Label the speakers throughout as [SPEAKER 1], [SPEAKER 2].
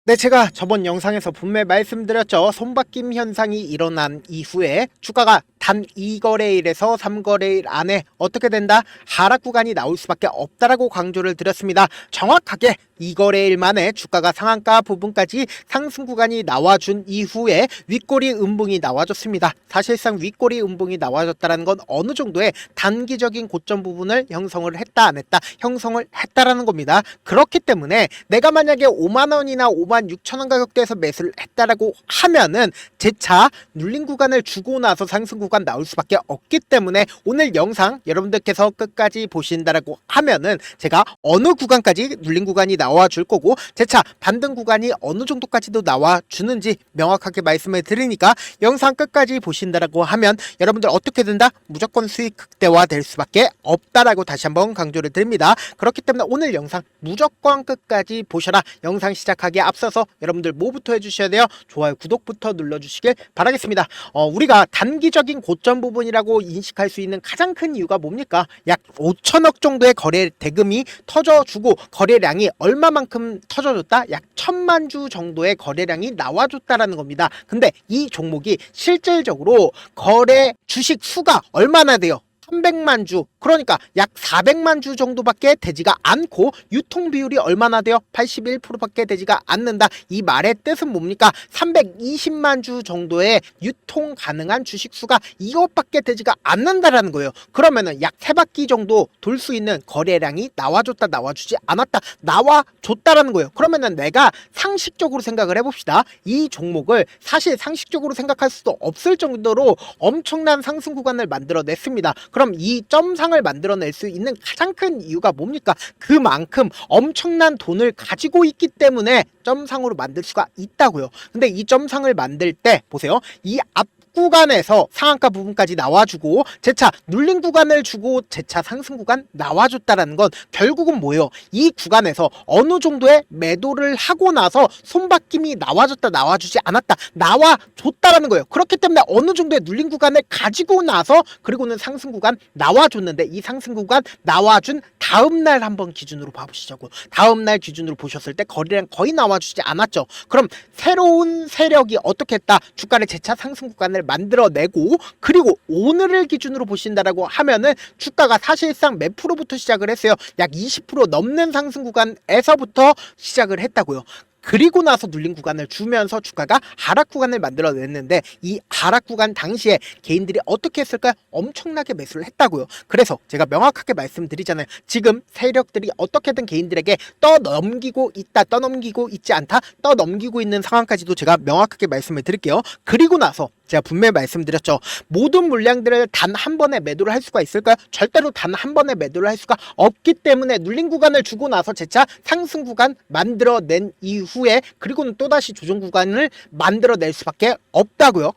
[SPEAKER 1] 네, 제가 저번 영상에서 분명히 말씀드렸죠. 손바뀜 현상이 일어난 이후에 주가가 단 2거래일에서 3거래일 안에 어떻게 된다? 하락 구간이 나올 수밖에 없다라고 강조를 드렸습니다. 정확하게 2거래일 만에 주가가 상한가 부분까지 상승 구간이 나와준 이후에 윗꼬리 음봉이 나와줬습니다. 사실상 윗꼬리 음봉이 나와줬다는 건 어느 정도의 단기적인 고점 부분을 형성을 했다 안 했다? 형성을 했다라는 겁니다. 그렇기 때문에 내가 만약에 5만원이나 5만 6천원 가격대에서 매수를 했다라고 하면은 재차 눌린 구간을 주고 나서 상승 구간 나올 수밖에 없기 때문에 오늘 영상 여러분들께서 끝까지 보신다라고 하면은 제가 어느 구간까지 눌린 구간이 나와 줄 거고 재차 반등 구간이 어느 정도까지도 나와 주는지 명확하게 말씀을 드리니까 영상 끝까지 보신다라고 하면 여러분들 어떻게 된다? 무조건 수익 극대화 될 수밖에 없다라고 다시 한번 강조를 드립니다. 그렇기 때문에 오늘 영상 무조건 끝까지 보셔라. 영상 시작하기에 앞서서 여러분들 뭐부터 해주셔야 돼요? 좋아요, 구독부터 눌러주시길 바라겠습니다. 우리가 단기적인 고점 부분이라고 인식할 수 있는 가장 큰 이유가 뭡니까? 약 5천억 정도의 거래 대금이 터져주고 거래량이 얼마만큼 터져줬다? 약 1,000만 주 정도의 거래량이 나와줬다라는 겁니다. 근데 이 종목이 실질적으로 거래 주식 수가 얼마나 돼요? 300만 주, 그러니까 약 400만 주 정도밖에 되지가 않고 유통 비율이 얼마나 돼요? 81%밖에 되지가 않는다. 이 말의 뜻은 뭡니까? 320만 주 정도의 유통 가능한 주식 수가 이것밖에 되지가 않는다라는 거예요. 그러면은 약 3바퀴 정도 돌 수 있는 거래량이 나와줬다 나와주지 않았다 나와줬다라는 거예요. 그러면은 내가 상식적으로 생각을 해봅시다. 이 종목을 사실 상식적으로 생각할 수도 없을 정도로 엄청난 상승 구간을 만들어냈습니다. 그럼 이 점상을 만들어낼 수 있는 가장 큰 이유가 뭡니까? 그만큼 엄청난 돈을 가지고 있기 때문에 점상으로 만들 수가 있다고요. 근데 이 점상을 만들 때 보세요. 이 앞 구간에서 상한가 부분까지 나와주고 재차 눌린 구간을 주고 재차 상승 구간 나와줬다라는 건 결국은 뭐예요? 이 구간에서 어느 정도의 매도를 하고 나서 손바뀜이 나와줬다 나와주지 않았다 나와줬다라는 거예요. 그렇기 때문에 어느 정도의 눌린 구간을 가지고 나서 그리고는 상승 구간 나와줬는데 이 상승 구간 나와준 다음날 한번 기준으로 봐보시자고. 다음날 기준으로 보셨을 때 거래량 거의 나와주지 않았죠. 그럼 새로운 세력이 어떻게 했다? 주가를 재차 상승 구간을 만들어내고 그리고 오늘을 기준으로 보신다라고 하면은 주가가 사실상 몇 프로부터 시작을 했어요? 약 20% 넘는 상승 구간에서부터 시작을 했다고요. 그리고 나서 눌린 구간을 주면서 주가가 하락 구간을 만들어냈는데 이 하락 구간 당시에 개인들이 어떻게 했을까요? 엄청나게 매수를 했다고요. 그래서 제가 명확하게 말씀드리잖아요. 지금 세력들이 어떻게든 개인들에게 떠넘기고 있다, 떠넘기고 있지 않다, 떠넘기고 있는 상황까지도 제가 명확하게 말씀을 드릴게요. 그리고 나서 제가 분명히 말씀드렸죠. 모든 물량들을 단 한 번에 매도를 할 수가 있을까요? 절대로 단 한 번에 매도를 할 수가 없기 때문에 눌린 구간을 주고 나서 재차 상승 구간 만들어낸 이후에 그리고는 또다시 조정 구간을 만들어낼 수밖에 없다고요.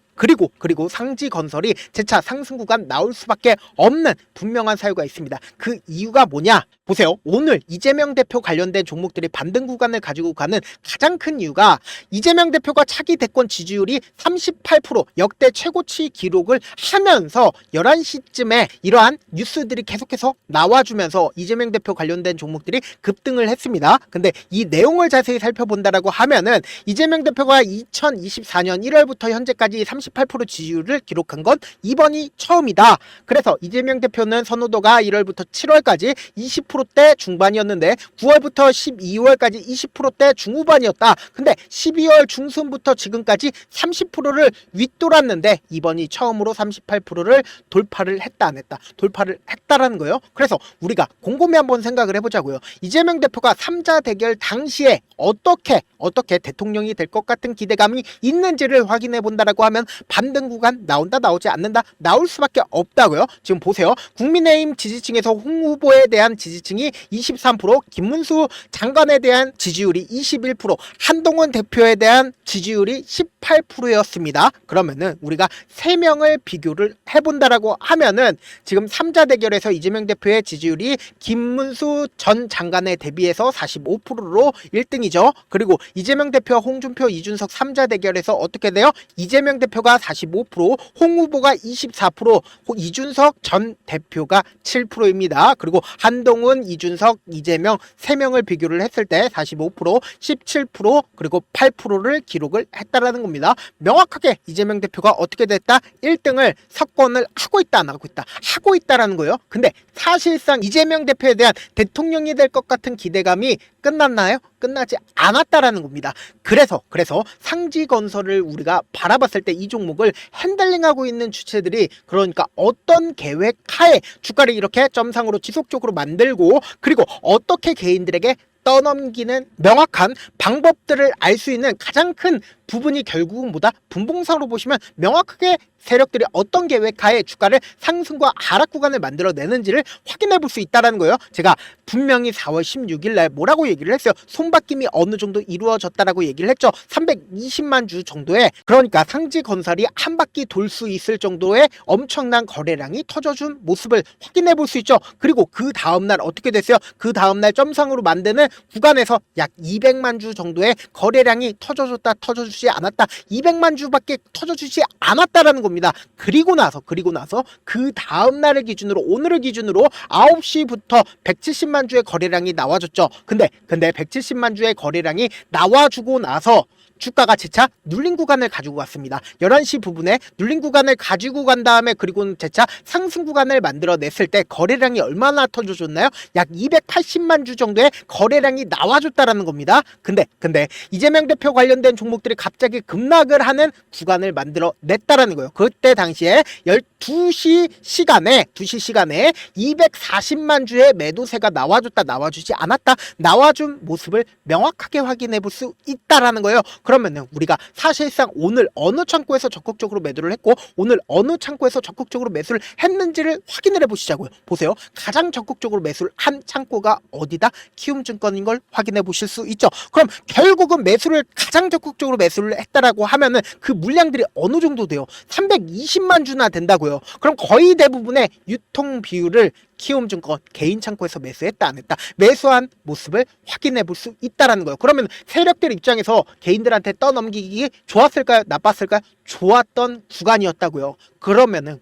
[SPEAKER 1] 그리고 상지건설이 재차 상승 구간 나올 수밖에 없는 분명한 사유가 있습니다. 그 이유가 뭐냐? 보세요. 오늘 이재명 대표 관련된 종목들이 반등 구간을 가지고 가는 가장 큰 이유가 이재명 대표가 차기 대권 지지율이 38% 역대 최고치 기록을 하면서 11시쯤에 이러한 뉴스들이 계속해서 나와주면서 이재명 대표 관련된 종목들이 급등을 했습니다. 근데 이 내용을 자세히 살펴본다라고 하면은 이재명 대표가 2024년 1월부터 현재까지 38% 지지율을 기록한 건 이번이 처음이다. 그래서 이재명 대표는 선호도가 1월부터 7월까지 20%대 중반이었는데 9월부터 12월까지 20%대 중후반이었다. 근데 12월 중순부터 지금까지 30%를 윗돌았는데 이번이 처음으로 38%를 돌파를 했다 안 했다? 돌파를 했다라는 거예요. 그래서 우리가 곰곰이 한번 생각을 해보자고요. 이재명 대표가 3자 대결 당시에 어떻게 대통령이 될 것 같은 기대감이 있는지를 확인해 본다라고 하면 반등 구간 나온다 나오지 않는다? 나올 수밖에 없다고요. 지금 보세요. 국민의힘 지지층에서 홍 후보에 대한 지지층이 23%, 김문수 장관에 대한 지지율이 21%, 한동훈 대표에 대한 지지율이 18%였습니다. 그러면은 우리가 3명을 비교를 해본다라고 하면은 지금 3자 대결에서 이재명 대표의 지지율이 김문수 전 장관에 대비해서 45%로 1등이죠. 그리고 이재명 대표와 홍준표, 이준석 3자 대결에서 어떻게 돼요? 이재명 대표가 대표가 45%, 홍 후보가 24%, 이준석 전 대표가 7%입니다. 그리고 한동훈, 이준석, 이재명 3명을 비교를 했을 때 45%, 17%, 그리고 8%를 기록을 했다라는 겁니다. 명확하게 이재명 대표가 어떻게 됐다? 1등을 석권을 하고 있다, 안 하고 있다? 하고 있다라는 거예요. 근데 사실상 이재명 대표에 대한 대통령이 될 것 같은 기대감이 끝났나요? 끝나지 않았다라는 겁니다. 그래서 상지건설을 우리가 바라봤을 때 이 종목을 핸들링하고 있는 주체들이 그러니까 어떤 계획 하에 주가를 이렇게 점상으로 지속적으로 만들고 그리고 어떻게 개인들에게 떠넘기는 명확한 방법들을 알 수 있는 가장 큰 부분이 결국은 뭐다? 분봉상으로 보시면 명확하게 세력들이 어떤 계획하에 주가를 상승과 하락 구간을 만들어내는지를 확인해 볼 수 있다는 거예요. 제가 분명히 4월 16일 날 뭐라고 얘기를 했어요. 손바뀜이 어느 정도 이루어졌다라고 얘기를 했죠. 320만 주 정도의 그러니까 상지건설이 한 바퀴 돌 수 있을 정도의 엄청난 거래량이 터져준 모습을 확인해 볼 수 있죠. 그리고 그 다음날 어떻게 됐어요? 그 다음날 점상으로 만드는 구간에서 약 200만 주 정도의 거래량이 터져줬다, 터져주지 않았다, 200만 주밖에 터져주지 않았다라는 겁니다. 그리고 나서 그 다음날을 기준으로 오늘을 기준으로 9시부터 170만 주의 거래량이 나와줬죠. 근데 170만 주의 거래량이 나와주고 나서 주가가 재차 눌린 구간을 가지고 갔습니다. 11시 부분에 눌린 구간을 가지고 간 다음에 그리고는 재차 상승 구간을 만들어냈을 때 거래량이 얼마나 터져줬나요? 약 280만 주 정도의 거래량이 나와줬다라는 겁니다. 근데 이재명 대표 관련된 종목들이 갑자기 급락을 하는 구간을 만들어냈다라는 거예요. 그때 당시에 2시 시간에 240만 주의 매도세가 나와줬다, 나와주지 않았다, 나와준 모습을 명확하게 확인해 볼 수 있다라는 거예요. 그러면은 우리가 사실상 오늘 어느 창고에서 적극적으로 매도를 했고 오늘 어느 창고에서 적극적으로 매수를 했는지를 확인을 해보시자고요. 보세요. 가장 적극적으로 매수를 한 창고가 어디다? 키움증권인 걸 확인해 보실 수 있죠. 그럼 결국은 매수를 가장 적극적으로 매수를 했다라고 하면은 그 물량들이 어느 정도 돼요? 320만 주나 된다고요. 그럼 거의 대부분의 유통 비율을 키움증권 개인 창고에서 매수했다, 안 했다, 매수한 모습을 확인해 볼 수 있다라는 거예요. 그러면 세력들 입장에서 개인들한테 떠넘기기 좋았을까요? 나빴을까요? 좋았던 구간이었다고요. 그러면은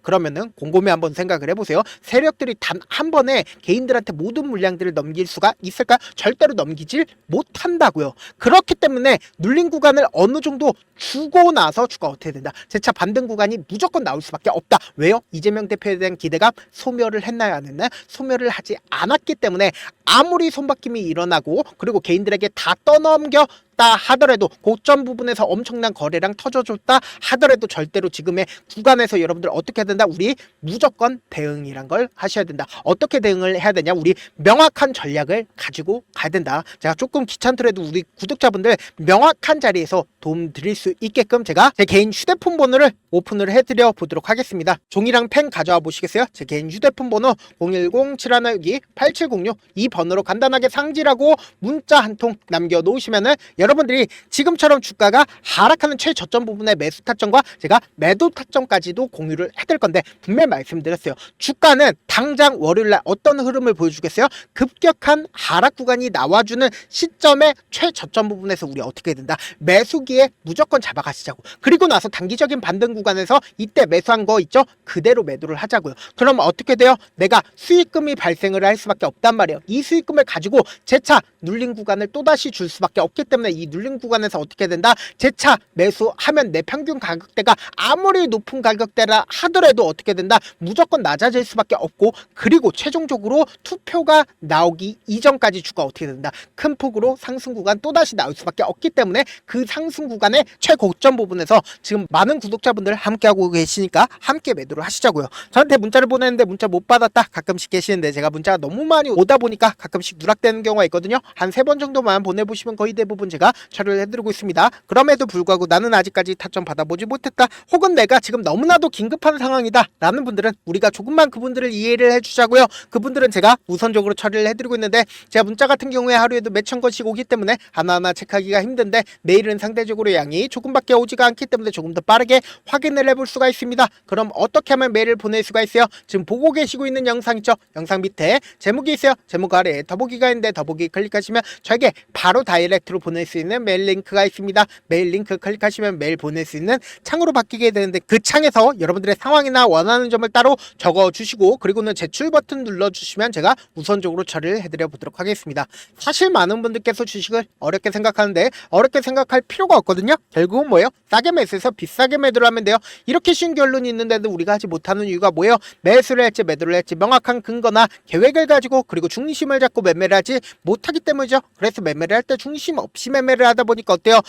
[SPEAKER 1] 곰곰이 한번 생각을 해보세요. 세력들이 단 한 번에 개인들한테 모든 물량들을 넘길 수가 있을까요? 절대로 넘기질 못한다고요. 그렇기 때문에 눌린 구간을 어느 정도 주고 나서 주가 어떻게 된다? 재차 반등 구간이 무조건 나올 수밖에 없다. 왜요? 이재명 대표에 대한 기대감 소멸을 했나요, 안 했나요? 소멸을 하지 않았기 때문에 아무리 손바뀜이 일어나고 그리고 개인들에게 다 떠넘겨 하더라도 고점 부분에서 엄청난 거래량 터져줬다 하더라도 절대로 지금의 구간에서 여러분들 어떻게 해야 된다? 우리 무조건 대응이란 걸 하셔야 된다. 어떻게 대응을 해야 되냐? 우리 명확한 전략을 가지고 가야 된다. 제가 조금 귀찮더라도 우리 구독자분들 명확한 자리에서 도움 드릴 수 있게끔 제가 제 개인 휴대폰 번호를 오픈을 해드려 보도록 하겠습니다. 종이랑 펜 가져와 보시겠어요? 제 개인 휴대폰 번호 010-7162-8706 이 번호로 간단하게 상지라고 문자 한 통 남겨놓으시면은 여러분들이 지금처럼 주가가 하락하는 최저점 부분의 매수 타점과 제가 매도 타점까지도 공유를 해드릴 건데 분명히 말씀드렸어요. 주가는 당장 월요일날 어떤 흐름을 보여주겠어요? 급격한 하락 구간이 나와주는 시점의 최저점 부분에서 우리 어떻게 해야 된다? 매수기에 무조건 잡아가시자고. 그리고 나서 단기적인 반등 구간에서 이때 매수한 거 있죠? 그대로 매도를 하자고요. 그럼 어떻게 돼요? 내가 수익금이 발생을 할 수밖에 없단 말이에요. 이 수익금을 가지고 재차 눌린 구간을 또다시 줄 수밖에 없기 때문에 이 눌린 구간에서 어떻게 된다? 재차 매수하면 내 평균 가격대가 아무리 높은 가격대라 하더라도 어떻게 된다? 무조건 낮아질 수밖에 없고 그리고 최종적으로 투표가 나오기 이전까지 주가 어떻게 된다? 큰 폭으로 상승 구간 또다시 나올 수밖에 없기 때문에 그 상승 구간의 최고점 부분에서 지금 많은 구독자분들 함께하고 계시니까 함께 매도를 하시자고요. 저한테 문자를 보냈는데 문자 못 받았다 가끔씩 계시는데 제가 문자가 너무 많이 오다 보니까 가끔씩 누락되는 경우가 있거든요. 한 3번 정도만 보내보시면 거의 대부분 제가 처리를 해드리고 있습니다. 그럼에도 불구하고 나는 아직까지 타점 받아보지 못했다 혹은 내가 지금 너무나도 긴급한 상황이다 라는 분들은 우리가 조금만 그분들을 이해를 해주자고요. 그분들은 제가 우선적으로 처리를 해드리고 있는데 제가 문자 같은 경우에 하루에도 몇천 건씩 오기 때문에 하나하나 체크하기가 힘든데 내일은 상대적으로 양이 조금밖에 오지가 않기 때문에 조금 더 빠르게 확인을 해볼 수가 있습니다. 그럼 어떻게 하면 메일을 보낼 수가 있어요? 지금 보고 계시고 있는 영상 있죠? 영상 밑에 제목이 있어요. 제목 아래에 더보기가 있는데 더보기 클릭하시면 저에게 바로 다이렉트로 보낼 수 수 있는 메일 링크가 있습니다. 메일 링크 클릭하시면 메일 보낼 수 있는 창으로 바뀌게 되는데 그 창에서 여러분들의 상황이나 원하는 점을 따로 적어주시고 그리고는 제출 버튼 눌러주시면 제가 우선적으로 처리를 해드려 보도록 하겠습니다. 사실 많은 분들께서 주식을 어렵게 생각하는데 어렵게 생각할 필요가 없거든요. 결국은 뭐예요? 싸게 매수해서 비싸게 매도를 하면 돼요. 이렇게 쉬운 결론이 있는데도 우리가 하지 못하는 이유가 뭐예요? 매수를 할지 매도를 할지 명확한 근거나 계획을 가지고 그리고 중심을 잡고 매매를 하지 못하기 때문이죠. 그래서 매매를 할 때 중심 없이 매매를 하다 보니까 어때요?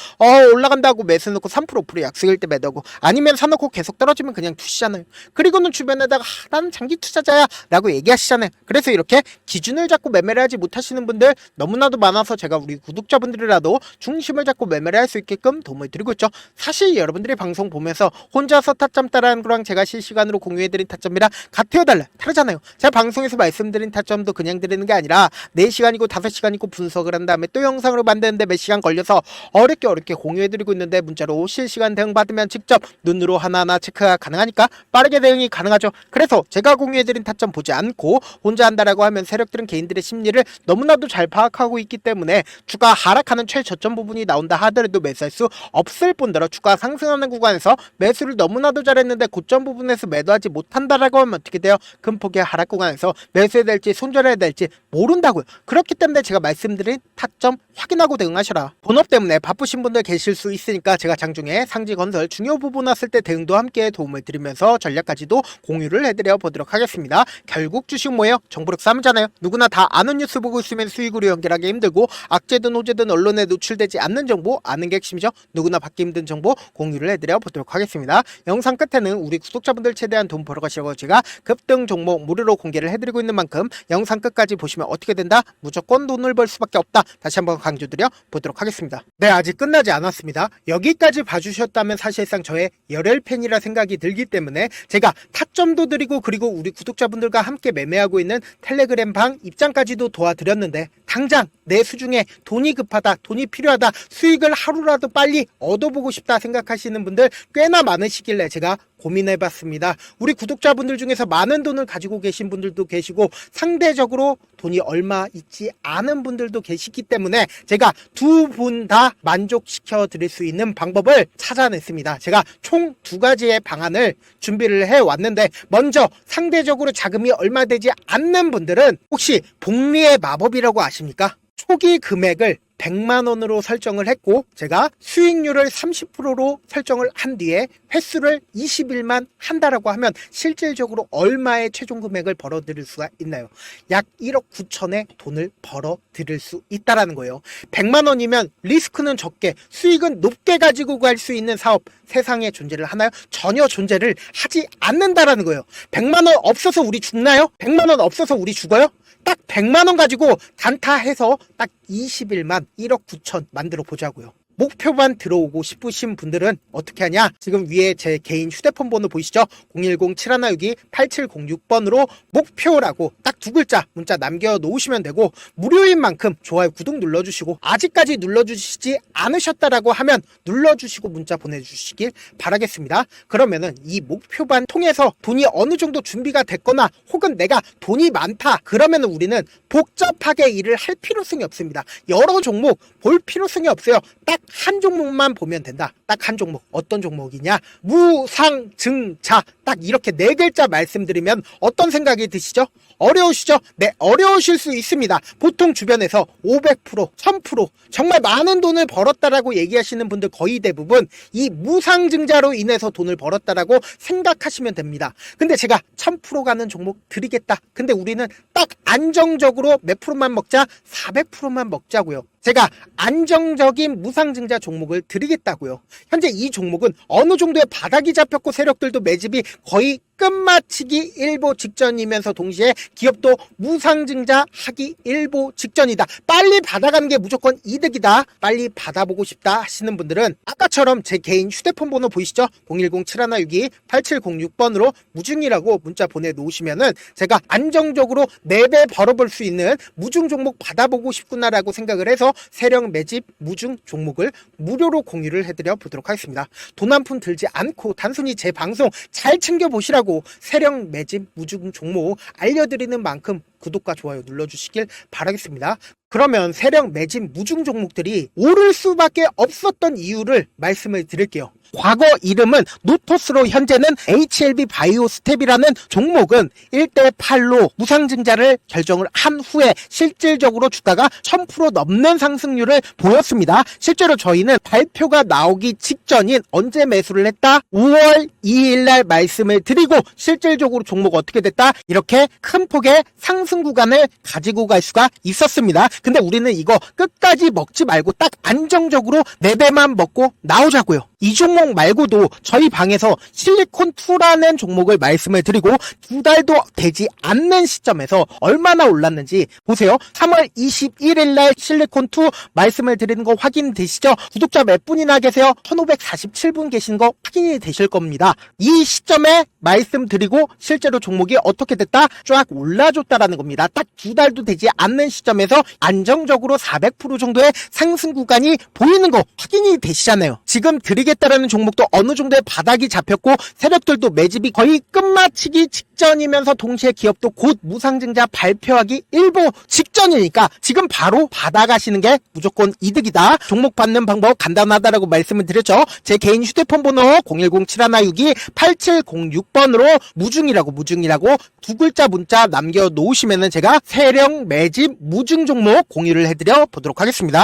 [SPEAKER 1] 올라간다고 매수 넣고 3% 5% 약속일 때 매도하고 아니면 사놓고 계속 떨어지면 그냥 두시잖아요. 그리고는 주변에다가 나는 장기 투자자야 라고 얘기하시잖아요. 그래서 이렇게 기준을 잡고 매매를 하지 못하시는 분들 너무나도 많아서 제가 우리 구독자분들이라도 중심을 잡고 매매를 할 수 있게끔 도움을 드리고 있죠. 사실 여러분들이 방송 보면서 혼자서 타점 따라하는 거랑 제가 실시간으로 공유해드린 타점이랑 같아요 달라요? 다르잖아요. 제가 방송에서 말씀드린 타점도 그냥 드리는 게 아니라 4시간이고 5시간이고 분석을 한 다음에 또 영상으로 만드는데 몇 시간 걸려서 어렵게 공유해드리고 있는데 문자로 실시간 대응 받으면 직접 눈으로 하나하나 체크가 가능하니까 빠르게 대응이 가능하죠. 그래서 제가 공유해드린 타점 보지 않고 혼자 한다라고 하면 세력들은 개인들의 심리를 너무나도 잘 파악하고 있기 때문에 주가 하락하는 최저점 부분이 나온다 하더라도 매수할 수 없을 뿐더러 주가 상승하는 구간에서 매수를 너무나도 잘했는데 고점 부분에서 매도하지 못한다라고 하면 어떻게 돼요? 큰 폭의 하락 구간에서 매수해야 될지 손절해야 될지 모른다고요. 그렇기 때문에 제가 말씀드린 타점 확인하고 대응하셔라. 본업 때문에 바쁘신 분들 계실 수 있으니까 제가 장중에 상지건설 중요 부분 왔을 때 대응도 함께 도움을 드리면서 전략까지도 공유를 해드려 보도록 하겠습니다. 결국 주식 뭐예요? 정보력 싸움이잖아요. 누구나 다 아는 뉴스 보고 있으면 수익으로 연결하기 힘들고 악재든 호재든 언론에 노출되지 않는 정보 아는 게 핵심이죠. 누구나 받기 힘든 정보 공유를 해드려 보도록 하겠습니다. 영상 끝에는 우리 구독자분들 최대한 돈 벌어가시라고 제가 급등 종목 무료로 공개를 해드리고 있는 만큼 영상 끝까지 보시면 어떻게 된다? 무조건 돈을 벌 수밖에 없다. 다시 한번 강조드려 보도록 하겠습니다. 네, 아직 끝나지 않았습니다. 여기까지 봐주셨다면 사실상 저의 열혈 팬이라 생각이 들기 때문에 제가 타점도 드리고 그리고 우리 구독자분들과 함께 매매하고 있는 텔레그램 방 입장까지도 도와드렸는데 당장 내 수중에 돈이 급하다, 돈이 필요하다, 수익을 하루라도 빨리 얻어보고 싶다 생각하시는 분들 꽤나 많으시길래 제가 고민해봤습니다. 우리 구독자분들 중에서 많은 돈을 가지고 계신 분들도 계시고 상대적으로 돈이 얼마 있지 않은 분들도 계시기 때문에 제가 두 분 다 만족시켜 드릴 수 있는 방법을 찾아냈습니다. 제가 총 2가지의 방안을 준비를 해왔는데 먼저 상대적으로 자금이 얼마 되지 않는 분들은 혹시 복리의 마법이라고 아십니까? 초기 금액을 100만원으로 설정을 했고 제가 수익률을 30%로 설정을 한 뒤에 횟수를 20일만 한다라고 하면 실질적으로 얼마의 최종 금액을 벌어들일 수가 있나요? 약 1억 9천의 돈을 벌어들일 수 있다라는 거예요. 100만원이면 리스크는 적게 수익은 높게 가지고 갈 수 있는 사업 세상에 존재를 하나요? 전혀 존재를 하지 않는다라는 거예요. 100만원 없어서 우리 죽나요? 100만원 없어서 우리 죽어요? 딱 100만원 가지고 단타해서 딱 20일만 1억 9천 만들어 보자고요. 목표만 들어오고 싶으신 분들은 어떻게 하냐? 지금 위에 제 개인 휴대폰 번호 보이시죠? 010-7162-8706번으로 목표라고 딱 2글자 문자 남겨놓으시면 되고 무료인 만큼 좋아요 구독 눌러주시고 아직까지 눌러주시지 않으셨다라고 하면 눌러주시고 문자 보내주시길 바라겠습니다. 그러면은 이 목표반 통해서 돈이 어느 정도 준비가 됐거나 혹은 내가 돈이 많다 그러면은 우리는 복잡하게 일을 할 필요성이 없습니다. 여러 종목 볼 필요성이 없어요. 딱 한 종목만 보면 된다. 딱 한 종목. 어떤 종목이냐? 무상증자. 딱 이렇게 4글자 말씀드리면 어떤 생각이 드시죠? 어려우시죠? 네, 어려우실 수 있습니다. 보통 주변에서 500%, 1000% 정말 많은 돈을 벌었다라고 얘기하시는 분들 거의 대부분 이 무상증자로 인해서 돈을 벌었다라고 생각하시면 됩니다. 근데 제가 1000% 가는 종목 드리겠다. 근데 우리는 딱 안정적으로 몇 프로만 먹자? 400%만 먹자고요. 제가 안정적인 무상증자 종목을 드리겠다고요. 현재 이 종목은 어느 정도의 바닥이 잡혔고 세력들도 매집이 거의 끝마치기 일보 직전이면서 동시에 기업도 무상증자 하기 일보 직전이다. 빨리 받아가는 게 무조건 이득이다. 빨리 받아보고 싶다 하시는 분들은 아까처럼 제 개인 휴대폰 번호 보이시죠? 010-7162-8706번으로 무중이라고 문자 보내놓으시면은 제가 안정적으로 4배 벌어볼 수 있는 무중 종목 받아보고 싶구나라고 생각을 해서 세력 매집 무중 종목을 무료로 공유를 해드려 보도록 하겠습니다. 돈 한 푼 들지 않고 단순히 제 방송 잘 챙겨보시라고 세력 매집 무중 종목 알려드리는 만큼 구독과 좋아요 눌러주시길 바라겠습니다. 그러면 세력 매집 무중 종목들이 오를 수밖에 없었던 이유를 말씀을 드릴게요. 과거 이름은 노토스로 현재는 HLB 바이오스텝이라는 종목은 1대8로 무상증자를 결정을 한 후에 실질적으로 주가가 1000% 넘는 상승률을 보였습니다. 실제로 저희는 발표가 나오기 직전인 언제 매수를 했다? 5월 2일날 말씀을 드리고 실질적으로 종목 어떻게 됐다? 이렇게 큰 폭의 상승 구간을 가지고 갈 수가 있었습니다. 근데 우리는 이거 끝까지 먹지 말고 딱 안정적으로 4배만 먹고 나오자고요. 이 종목 말고도 저희 방에서 실리콘2라는 종목을 말씀을 드리고 2달도 되지 않는 시점에서 얼마나 올랐는지 보세요. 3월 21일 날 실리콘2 말씀을 드리는 거 확인되시죠? 구독자 몇 분이나 계세요? 1547분 계신 거 확인이 되실 겁니다. 이 시점에 말씀드리고 실제로 종목이 어떻게 됐다? 쫙 올라줬다라는 겁니다. 딱 2달도 되지 않는 시점에서 안정적으로 400% 정도의 상승 구간이 보이는 거 확인이 되시잖아요. 지금 드리겠다라는 종목도 어느 정도의 바닥이 잡혔고 세력들도 매집이 거의 끝마치기 직전이면서 동시에 기업도 곧 무상증자 발표하기 일보 직전이니까 지금 바로 받아가시는 게 무조건 이득이다. 종목 받는 방법 간단하다라고 말씀을 드렸죠. 제 개인 휴대폰 번호 010-7162-8706번으로 무중이라고 두 글자 문자 남겨놓으시면은 제가 세력 매집 무중 종목 공유를 해드려 보도록 하겠습니다.